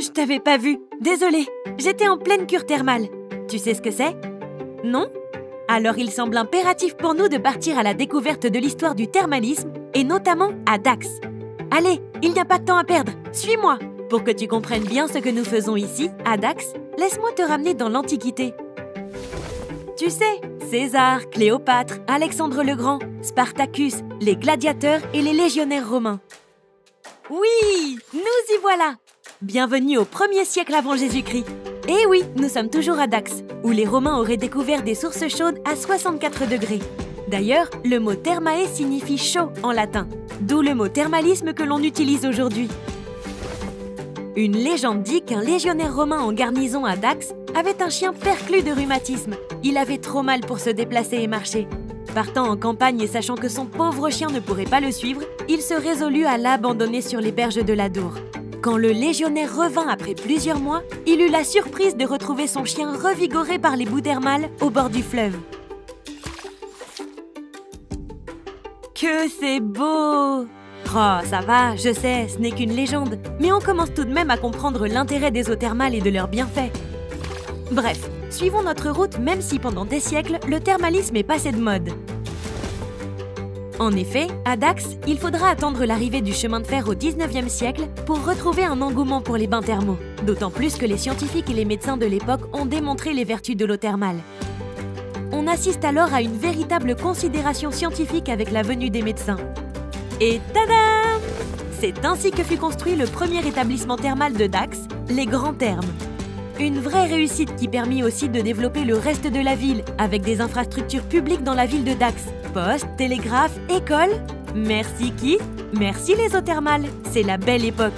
Je t'avais pas vu. Désolée, j'étais en pleine cure thermale. Tu sais ce que c'est? Non? Alors il semble impératif pour nous de partir à la découverte de l'histoire du thermalisme, et notamment à Dax. Allez, il n'y a pas de temps à perdre, suis-moi! Pour que tu comprennes bien ce que nous faisons ici, à Dax, laisse-moi te ramener dans l'Antiquité. Tu sais, César, Cléopâtre, Alexandre le Grand, Spartacus, les gladiateurs et les légionnaires romains. Oui, nous y voilà! Bienvenue au 1er siècle avant Jésus-Christ. Et oui, nous sommes toujours à Dax, où les Romains auraient découvert des sources chaudes à 64 degrés. D'ailleurs, le mot thermae signifie chaud en latin, d'où le mot thermalisme que l'on utilise aujourd'hui. Une légende dit qu'un légionnaire romain en garnison à Dax avait un chien perclus de rhumatisme. Il avait trop mal pour se déplacer et marcher. Partant en campagne et sachant que son pauvre chien ne pourrait pas le suivre, il se résolut à l'abandonner sur les berges de l'Adour. Quand le légionnaire revint après plusieurs mois, il eut la surprise de retrouver son chien revigoré par les boues thermales au bord du fleuve. Que c'est beau! Oh, ça va, je sais, ce n'est qu'une légende, mais on commence tout de même à comprendre l'intérêt des eaux thermales et de leurs bienfaits. Bref, suivons notre route même si pendant des siècles, le thermalisme est passé de mode. En effet, à Dax, il faudra attendre l'arrivée du chemin de fer au 19e siècle pour retrouver un engouement pour les bains thermaux. D'autant plus que les scientifiques et les médecins de l'époque ont démontré les vertus de l'eau thermale. On assiste alors à une véritable considération scientifique avec la venue des médecins. Et tadam! C'est ainsi que fut construit le premier établissement thermal de Dax, les Grands Thermes. Une vraie réussite qui permit aussi de développer le reste de la ville, avec des infrastructures publiques dans la ville de Dax. Poste, télégraphe, école. Merci qui? Merci les eaux thermales, c'est la belle époque.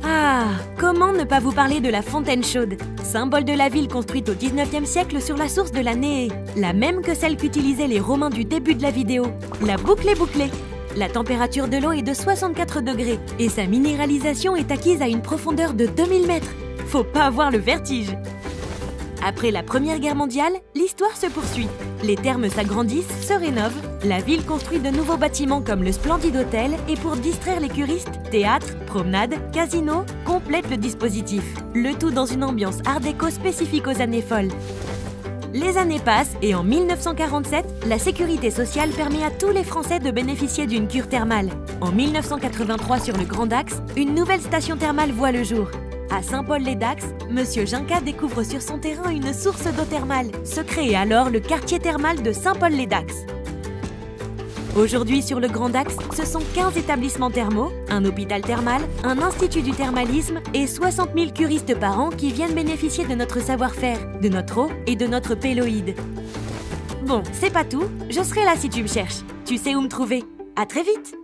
Ah, comment ne pas vous parler de la fontaine chaude, symbole de la ville construite au 19e siècle sur la source de la Néé, la même que celle qu'utilisaient les Romains du début de la vidéo. La boucle est bouclée. La température de l'eau est de 64 degrés et sa minéralisation est acquise à une profondeur de 2000 mètres. Faut pas avoir le vertige. Après la Première Guerre mondiale, l'histoire se poursuit. Les thermes s'agrandissent, se rénovent, la ville construit de nouveaux bâtiments comme le splendide hôtel et pour distraire les curistes, théâtre, promenade, casino complètent le dispositif. Le tout dans une ambiance art déco spécifique aux années folles. Les années passent et en 1947, la sécurité sociale permet à tous les Français de bénéficier d'une cure thermale. En 1983 sur le Grand Dax, une nouvelle station thermale voit le jour. À Saint-Paul-les-Dax, Monsieur Ginca découvre sur son terrain une source d'eau thermale. Se crée alors le quartier thermal de Saint-Paul-les-Dax. Aujourd'hui sur le Grand Dax, ce sont 15 établissements thermaux, un hôpital thermal, un institut du thermalisme et 60 000 curistes par an qui viennent bénéficier de notre savoir-faire, de notre eau et de notre péloïde. Bon, c'est pas tout, je serai là si tu me cherches. Tu sais où me trouver. À très vite!